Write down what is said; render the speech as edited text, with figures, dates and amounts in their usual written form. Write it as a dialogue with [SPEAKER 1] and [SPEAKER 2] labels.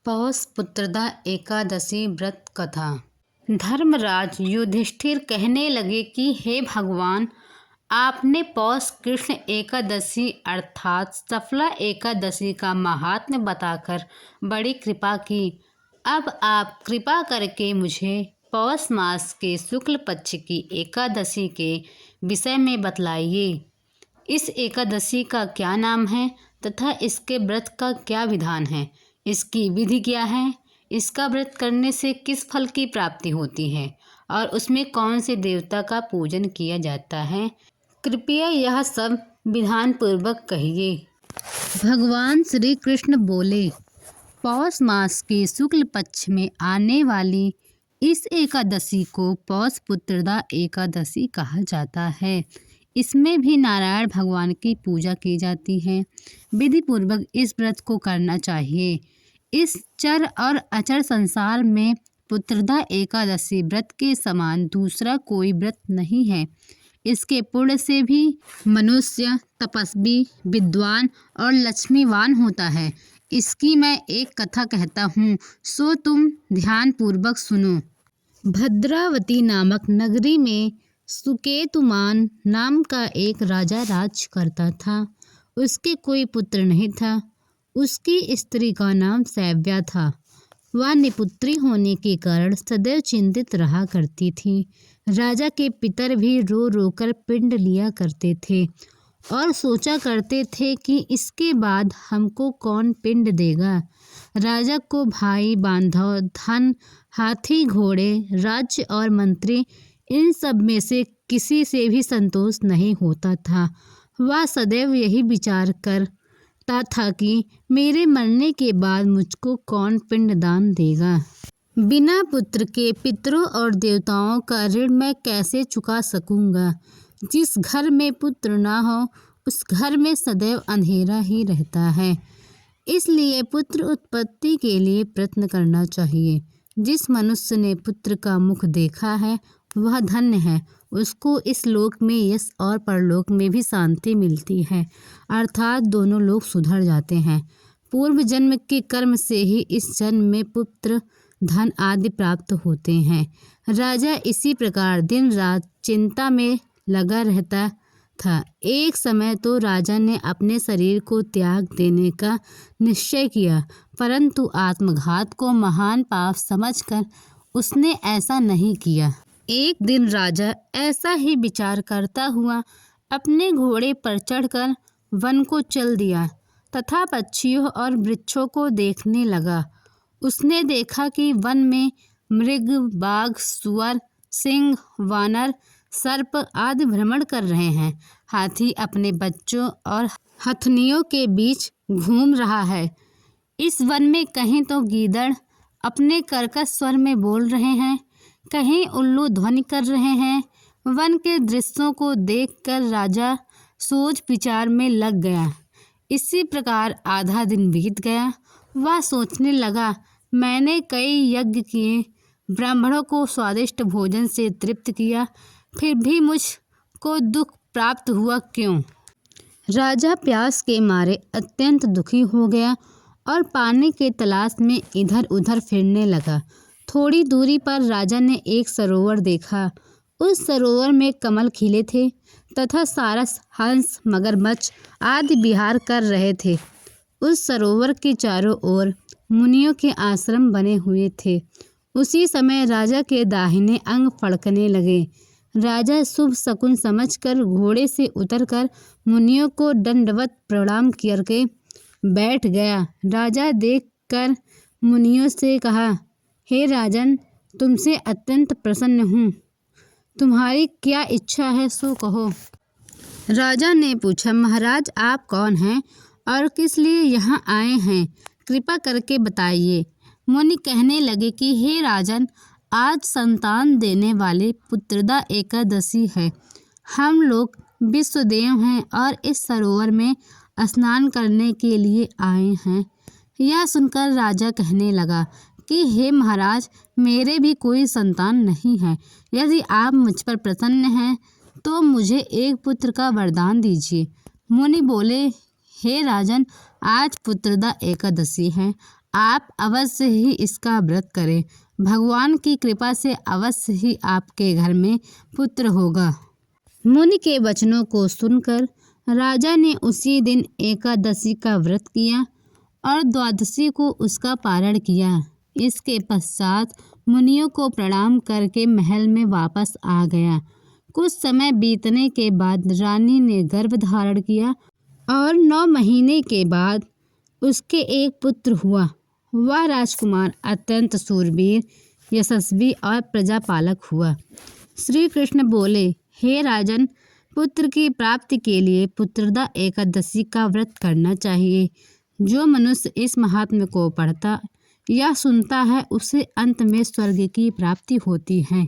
[SPEAKER 1] पौष पुत्रदा एकादशी व्रत कथा। धर्मराज युधिष्ठिर कहने लगे कि हे भगवान, आपने पौष कृष्ण एकादशी अर्थात सफला एकादशी का महात्म्य बताकर बड़ी कृपा की। अब आप कृपा करके मुझे पौष मास के शुक्ल पक्ष की एकादशी के विषय में बतलाइए। इस एकादशी का क्या नाम है तथा इसके व्रत का क्या विधान है, इसकी विधि क्या है, इसका व्रत करने से किस फल की प्राप्ति होती है और उसमें कौन से देवता का पूजन किया जाता है, कृपया यह सब विधान पूर्वक कहिए। भगवान श्री कृष्ण बोले, पौष मास के शुक्ल पक्ष में आने वाली इस एकादशी को पौष पुत्रदा एकादशी कहा जाता है। इसमें भी नारायण भगवान की पूजा की जाती है। विधि पूर्वक इस व्रत को करना चाहिए। इस चर और अचर संसार में पुत्रदा एकादशी व्रत के समान दूसरा कोई व्रत नहीं है। इसके पुण्य से भी मनुष्य तपस्वी, विद्वान और लक्ष्मीवान होता है। इसकी मैं एक कथा कहता हूँ, सो तुम ध्यान पूर्वक सुनो। भद्रावती नामक नगरी में सुकेतुमान नाम का एक राजा राज करता था। उसके कोई पुत्र नहीं था। उसकी स्त्री का नाम सैव्या था। वह निपुत्री होने के कारण सदैव चिंतित रहा करती थी। राजा के पितर भी रो रो कर पिंड लिया करते थे और सोचा करते थे कि इसके बाद हमको कौन पिंड देगा। राजा को भाई बांधव, धन, हाथी घोड़े, राज्य और मंत्री, इन सब में से किसी से भी संतोष नहीं होता था। वह सदैव यही विचार करता था कि मेरे मरने के बाद मुझको कौन पिंडदान देगा। बिना पुत्र के पितरों और देवताओं का ऋण मैं कैसे चुका सकूंगा। जिस घर में पुत्र ना हो उस घर में सदैव अंधेरा ही रहता है। इसलिए पुत्र उत्पत्ति के लिए प्रयत्न करना चाहिए। जिस मनुष्य ने पुत्र का मुख देखा है वह धन्य है। उसको इस लोक में यश और परलोक में भी शांति मिलती है, अर्थात दोनों लोग सुधर जाते हैं। पूर्व जन्म के कर्म से ही इस जन्म में पुत्र, धन आदि प्राप्त होते हैं। राजा इसी प्रकार दिन रात चिंता में लगा रहता था। एक समय तो राजा ने अपने शरीर को त्याग देने का निश्चय किया, परंतु आत्मघात को महान पाप समझकर उसने ऐसा नहीं किया। एक दिन राजा ऐसा ही विचार करता हुआ अपने घोड़े पर चढ़कर वन को चल दिया तथा पक्षियों और वृक्षों को देखने लगा। उसने देखा कि वन में मृग, बाघ, सुअर, सिंह, वानर, सर्प आदि भ्रमण कर रहे हैं। हाथी अपने बच्चों और हथनियों के बीच घूम रहा है। इस वन में कहीं तो गीदड़ अपने कर्कश स्वर में बोल रहे हैं, कहीं उल्लू ध्वनि कर रहे हैं। वन के दृश्यों को देखकर राजा सोच विचार में लग गया। इसी प्रकार आधा दिन बीत गया। वह सोचने लगा, मैंने कई यज्ञ किए, ब्राह्मणों को स्वादिष्ट भोजन से तृप्त किया, फिर भी मुझको दुख प्राप्त हुआ क्यों। राजा प्यास के मारे अत्यंत दुखी हो गया और पानी के तलाश में इधर उधर फिरने लगा। थोड़ी दूरी पर राजा ने एक सरोवर देखा। उस सरोवर में कमल खिले थे तथा सारस, हंस, मगरमच्छ आदि विहार कर रहे थे। उस सरोवर के चारों ओर मुनियों के आश्रम बने हुए थे। उसी समय राजा के दाहिने अंग फड़कने लगे। राजा शुभ शकुन समझकर घोड़े से उतरकर मुनियों को दंडवत प्रणाम करके बैठ गया। राजा देखकर मुनियों से कहा, हे राजन, तुमसे अत्यंत प्रसन्न हूँ। तुम्हारी क्या इच्छा है सो कहो। राजा ने पूछा, महाराज आप कौन हैं और किस लिए यहाँ आए हैं, कृपा करके बताइए। मुनि कहने लगे कि हे राजन, आज संतान देने वाले पुत्रदा एकादशी है। हम लोग विश्वदेव हैं और इस सरोवर में स्नान करने के लिए आए हैं। यह सुनकर राजा कहने लगा कि हे महाराज, मेरे भी कोई संतान नहीं है। यदि आप मुझ पर प्रसन्न हैं तो मुझे एक पुत्र का वरदान दीजिए। मुनि बोले, हे राजन, आज पुत्रदा एकादशी है। आप अवश्य ही इसका व्रत करें। भगवान की कृपा से अवश्य ही आपके घर में पुत्र होगा। मुनि के वचनों को सुनकर राजा ने उसी दिन एकादशी का व्रत किया और द्वादशी को उसका पारण किया। इसके पश्चात मुनियों को प्रणाम करके महल में वापस आ गया। कुछ समय बीतने के बाद रानी ने गर्भ धारण किया और 9 महीने के बाद उसके एक पुत्र हुआ। वह राजकुमार अत्यंत शूरवीर, यशस्वी और प्रजापालक हुआ। श्री कृष्ण बोले, हे राजन, पुत्र की प्राप्ति के लिए पुत्रदा एकादशी का व्रत करना चाहिए। जो मनुष्य इस महात्म्य को पढ़ता या सुनता है उसे अंत में स्वर्ग की प्राप्ति होती है।